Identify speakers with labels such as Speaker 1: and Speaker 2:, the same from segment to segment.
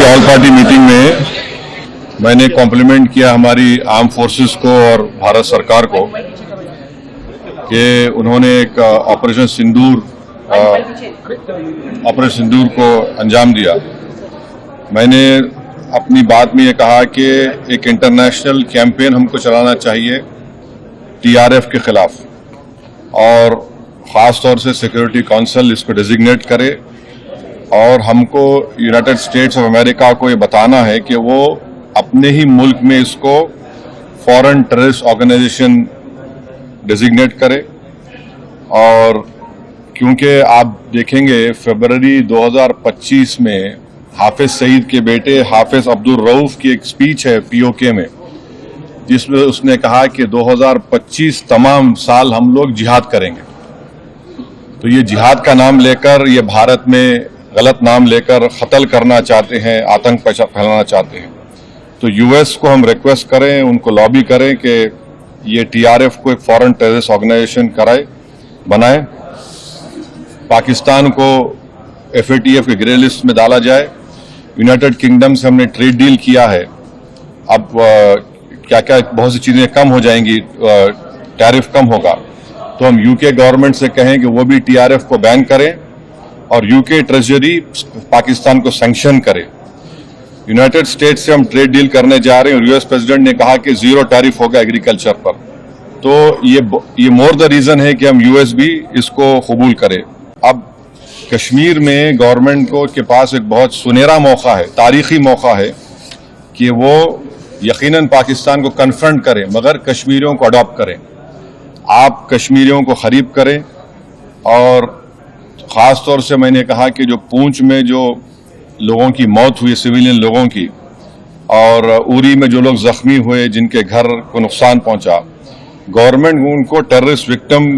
Speaker 1: All party meeting में मैंने complement किया हमारी आर्म फोर्सेस को और भारत सरकार को कि उन्होंने एक ऑपरेशन सिंदूर को अंजाम दिया। मैंने अपनी बात में ये कहा कि एक इंटरनेशनल कैंपेन हमको चलाना चाहिए टीआरएफ के खिलाफ, और ख़ास तौर से सिक्योरिटी काउंसिल इसको डिजिग्नेट करे और हमको यूनाइटेड स्टेट्स ऑफ अमेरिका को ये बताना है कि वो अपने ही मुल्क में इसको फॉरेन टेररिस्ट ऑर्गेनाइजेशन डिजिग्नेट करे। और क्योंकि आप देखेंगे फरवरी 2025 में हाफिज सईद के बेटे हाफिज अब्दुल रऊफ की एक स्पीच है पीओके में, जिसमें उसने कहा कि 2025 तमाम साल हम लोग जिहाद करेंगे। तो ये जिहाद का नाम लेकर, ये भारत में गलत नाम लेकर कत्ल करना चाहते हैं, आतंक फैलाना चाहते हैं। तो यूएस को हम रिक्वेस्ट करें, उनको लॉबी करें कि ये टीआरएफ को एक फॉरेन टेररिस्ट ऑर्गेनाइजेशन बनाए, पाकिस्तान को एफएटीएफ के ग्रे लिस्ट में डाला जाए। यूनाइटेड किंगडम से हमने ट्रेड डील किया है, अब क्या क्या बहुत सी चीज़ें कम हो जाएंगी, टैरिफ कम होगा। तो हम यूके गवर्नमेंट से कहें कि वो भी टीआरएफ को बैन करें और यूके ट्रेजरी पाकिस्तान को सैंक्शन करे। यूनाइटेड स्टेट्स से हम ट्रेड डील करने जा रहे हैं और यूएस प्रेसिडेंट ने कहा कि जीरो टैरिफ होगा एग्रीकल्चर पर। तो ये मोर द रीजन है कि हम यूएस भी इसको कबूल करें। अब कश्मीर में गवर्नमेंट के पास एक बहुत सुनहरा मौका है, तारीखी मौका है कि वो यकीनन पाकिस्तान को कन्फ्रंट करें, मगर कश्मीरियों को अडॉप्ट करें। आप कश्मीरियों को खरीब करें। और ख़ास तौर से मैंने कहा कि जो पूंछ में जो लोगों की मौत हुई, सिविलियन लोगों की, और उरी में जो लोग जख्मी हुए, जिनके घर को नुकसान पहुंचा, गवर्नमेंट उनको टेररिस्ट विक्टिम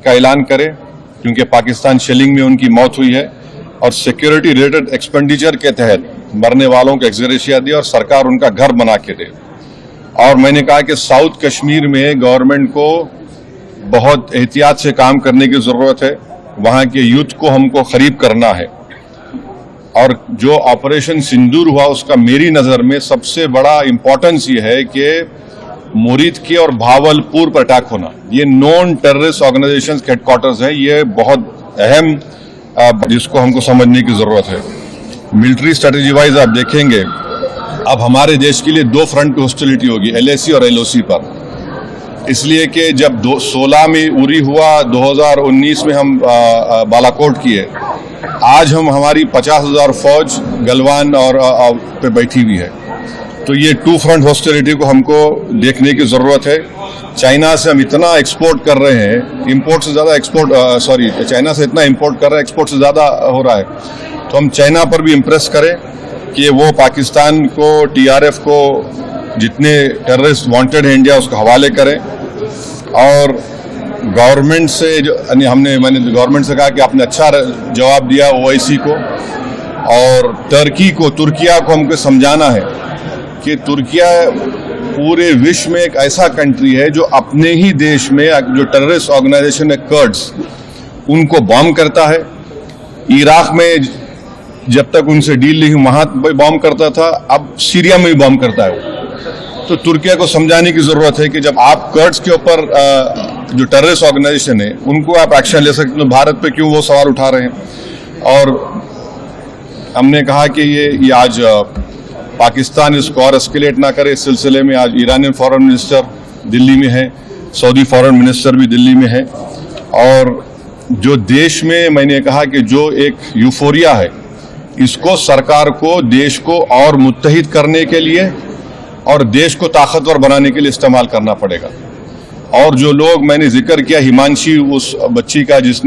Speaker 1: का ऐलान करे, क्योंकि पाकिस्तान शेलिंग में उनकी मौत हुई है, और सिक्योरिटी रिलेटेड एक्सपेंडिचर के तहत मरने वालों को एक्सग्रेशिया दे और सरकार उनका घर बना के दे। और मैंने कहा कि साउथ कश्मीर में गवर्नमेंट को बहुत एहतियात से काम करने की ज़रूरत है। वहाँ के यूथ को हमको खरीब करना है। और जो ऑपरेशन सिंदूर हुआ, उसका मेरी नज़र में सबसे बड़ा इम्पोर्टेंस ये है कि मुरीद के और भावलपुर पर अटैक होना, ये नॉन टेररिस्ट ऑर्गेनाइजेशन के हेडक्वार्टर्स है, ये बहुत अहम जिसको हमको समझने की ज़रूरत है। मिलिट्री स्ट्रेटेजी वाइज आप देखेंगे अब हमारे देश के लिए दो फ्रंट की हॉस्टिलिटी होगी, एलएसी और एलओसी पर। इसलिए कि जब 16 में उरी हुआ, 2019 में हम बालाकोट किए, आज हमारी 50,000 फौज गलवान और पे बैठी हुई है। तो ये टू फ्रंट हॉस्टिलिटी को हमको देखने की ज़रूरत है। चाइना से हम इतना एक्सपोर्ट कर रहे हैं, इंपोर्ट से ज़्यादा चाइना से इतना इंपोर्ट कर रहे हैं, एक्सपोर्ट से ज़्यादा हो रहा है। तो हम चाइना पर भी इम्प्रेस करें कि वो पाकिस्तान को, टीआरएफ को, जितने टेररिस्ट वांटेड है इंडिया, उसको हवाले करें। और गवर्नमेंट से मैंने गवर्नमेंट से कहा कि आपने अच्छा जवाब दिया ओआईसी को, और तुर्किया को हमको समझाना है कि तुर्किया पूरे विश्व में एक ऐसा कंट्री है जो अपने ही देश में जो टेररिस्ट ऑर्गेनाइजेशन है कर्ड्स, उनको बॉम्ब करता है। इराक में जब तक उनसे डील नहीं वहाँ बॉम्ब करता था, अब सीरिया में भी बॉम्ब करता है वो। तो तुर्किया को समझाने की ज़रूरत है कि जब आप कर्ड्स के ऊपर जो टेररिस्ट ऑर्गेनाइजेशन है उनको आप एक्शन ले सकते, तो भारत पे क्यों वो सवाल उठा रहे हैं। और हमने कहा कि ये आज पाकिस्तान इसको और एस्केलेट ना करे। इस सिलसिले में आज ईरानियन फॉरेन मिनिस्टर दिल्ली में है, सऊदी फॉरेन मिनिस्टर भी दिल्ली में है। और जो देश में मैंने कहा कि जो एक यूफोरिया है, इसको सरकार को देश को और मुत्तहिद करने के लिए और देश को ताकतवर बनाने के लिए इस्तेमाल करना पड़ेगा। और जो लोग मैंने जिक्र किया, हिमांशी उस बच्ची का जिसने